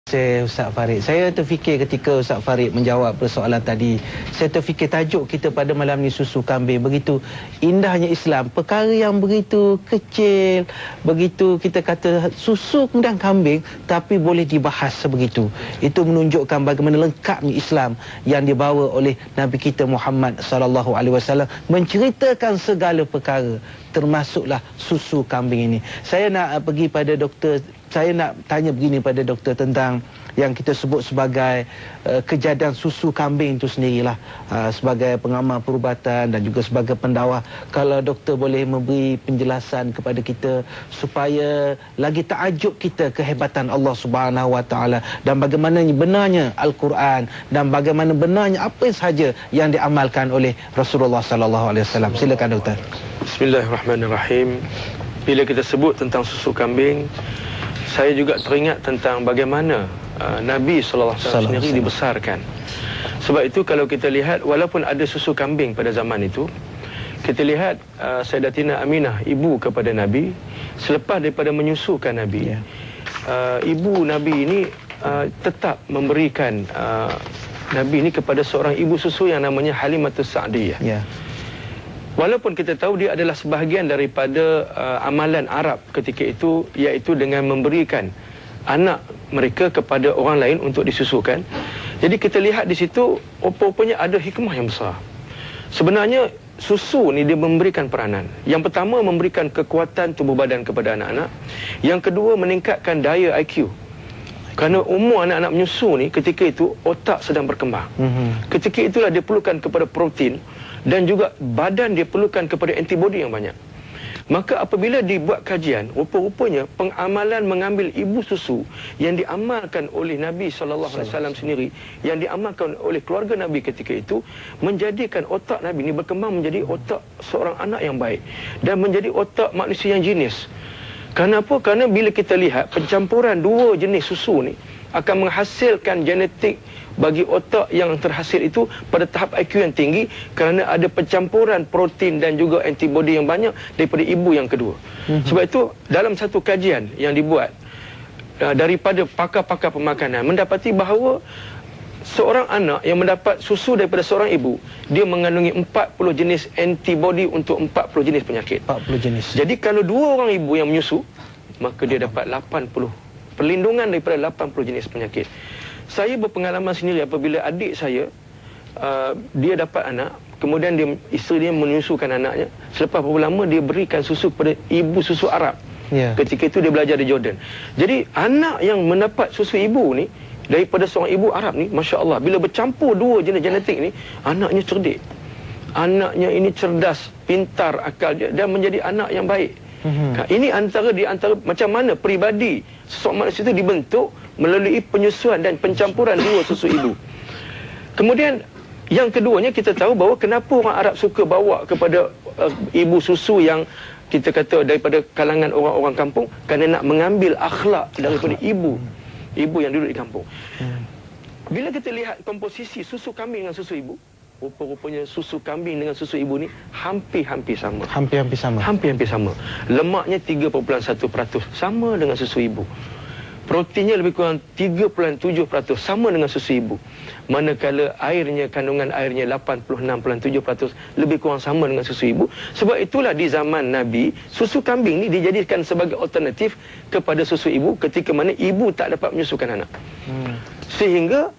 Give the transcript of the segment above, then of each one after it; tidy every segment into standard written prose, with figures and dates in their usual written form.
Ustaz Farid, saya terfikir ketika Ustaz Farid menjawab persoalan tadi, saya terfikir tajuk kita pada malam ni susu kambing. Begitu indahnya Islam, perkara yang begitu kecil, begitu kita kata susu kemudian kambing, tapi boleh dibahas sebegitu. Itu menunjukkan bagaimana lengkapnya Islam yang dibawa oleh Nabi kita Muhammad sallallahu alaihi wasallam, menceritakan segala perkara, termasuklah susu kambing ini. Saya nak pergi pada doktor. Saya nak tanya begini pada doktor tentang yang kita sebut sebagai kejadian susu kambing itu sendirilah, sebagai pengamal perubatan dan juga sebagai pendawah. Kalau doktor boleh memberi penjelasan kepada kita supaya lagi takjub kita kehebatan Allah Subhanahu Wa Taala dan bagaimana benarnya Al-Quran dan bagaimana benarnya apa sahaja yang diamalkan oleh Rasulullah Sallallahu Alaihi Wasallam. Silakan doktor. Bismillahirrahmanirrahim. Bila kita sebut tentang susu kambing, saya juga teringat tentang bagaimana Nabi SAW sendiri dibesarkan. Sebab itu kalau kita lihat, walaupun ada susu kambing pada zaman itu, kita lihat Sayyidatina Aminah, ibu kepada Nabi, selepas daripada menyusukan Nabi, ibu Nabi ini tetap memberikan Nabi ini kepada seorang ibu susu yang namanya Halimatus Sa'diyah. Walaupun kita tahu dia adalah sebahagian daripada amalan Arab ketika itu, iaitu dengan memberikan anak mereka kepada orang lain untuk disusukan. Jadi kita lihat di situ, rupanya ada hikmah yang besar. Sebenarnya susu ni dia memberikan peranan. Yang pertama, memberikan kekuatan tubuh badan kepada anak-anak. Yang kedua, meningkatkan daya IQ. Kerana umur anak-anak menyusu ni, ketika itu otak sedang berkembang. Ketika itulah dia perlukan kepada protein dan juga badan dia perlukan kepada antibodi yang banyak. Maka apabila dibuat kajian, rupa-rupanya pengamalan mengambil ibu susu yang diamalkan oleh Nabi SAW sendiri, yang diamalkan oleh keluarga Nabi ketika itu, menjadikan otak Nabi ini berkembang menjadi otak seorang anak yang baik dan menjadi otak manusia yang jenis. Kenapa? Kerana bila kita lihat pencampuran dua jenis susu ni akan menghasilkan genetik bagi otak yang terhasil itu pada tahap IQ yang tinggi, kerana ada pencampuran protein dan juga antibodi yang banyak daripada ibu yang kedua. Sebab itu dalam satu kajian yang dibuat daripada pakar-pakar pemakanan, mendapati bahawa seorang anak yang mendapat susu daripada seorang ibu, dia mengandungi 40 jenis antibodi untuk 40 jenis penyakit. 40 jenis. Jadi kalau dua orang ibu yang menyusu, maka dia dapat 80 perlindungan daripada 80 jenis penyakit. Saya berpengalaman sendiri apabila adik saya dia dapat anak, kemudian isteri dia menyusukan anaknya. Selepas beberapa lama dia berikan susu kepada ibu susu Arab. Ketika itu dia belajar di Jordan. Jadi anak yang mendapat susu ibu ni daripada seorang ibu Arab ni, Masya Allah, bila bercampur dua jenis genetik ni, anaknya cerdik, anaknya ini cerdas, pintar akal dia, dan menjadi anak yang baik. Ini antara macam mana peribadi seseorang manusia itu dibentuk melalui penyusuan dan pencampuran dua susu ibu. Kemudian yang keduanya, kita tahu bahawa kenapa orang Arab suka bawa kepada ibu susu yang kita kata daripada kalangan orang-orang kampung, kerana nak mengambil akhlak daripada ibu yang duduk di kampung. Bila kita lihat komposisi susu kambing dengan susu ibu, rupa-rupanya susu kambing dengan susu ibu ni hampir-hampir sama. Hampir-hampir sama. Lemaknya 3.1% sama dengan susu ibu. Proteinnya lebih kurang 3.7% sama dengan susu ibu. Manakala airnya, kandungan airnya 86.7% lebih kurang sama dengan susu ibu. Sebab itulah di zaman Nabi, susu kambing ni dijadikan sebagai alternatif kepada susu ibu ketika mana ibu tak dapat menyusukan anak. Sehingga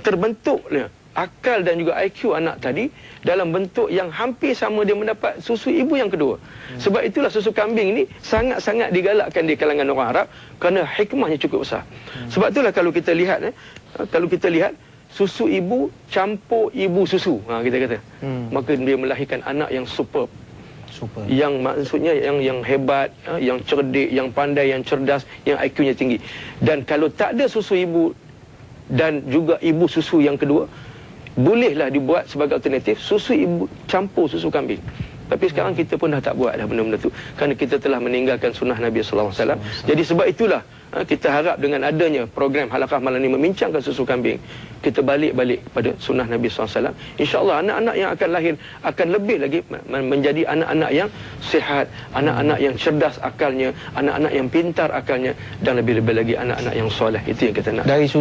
terbentuklah akal dan juga IQ anak tadi dalam bentuk yang hampir sama dia mendapat susu ibu yang kedua. Sebab itulah susu kambing ini sangat-sangat digalakkan di kalangan orang Arab kerana hikmahnya cukup besar. Sebab itulah kalau kita lihat susu ibu campur ibu susu, kita kata, maka dia melahirkan anak yang superb. Yang maksudnya yang hebat, yang cerdik, yang pandai, yang cerdas, yang IQ-nya tinggi. Dan kalau tak ada susu ibu dan juga ibu susu yang kedua, bolehlah dibuat sebagai alternatif susu ibu campur susu kambing. Tapi sekarang kita pun dah tak buat dah benda-benda tu, kerana kita telah meninggalkan sunnah Nabi SAW. Jadi sebab itulah Kita harap dengan adanya program Halaqah malam ni membincangkan susu kambing, kita balik pada sunnah Nabi SAW. InsyaAllah anak-anak yang akan lahir akan lebih lagi menjadi anak-anak yang sihat, anak-anak yang cerdas akalnya, anak-anak yang pintar akalnya, dan lebih-lebih lagi anak-anak yang soleh. Itu yang kita nak. Dari sudut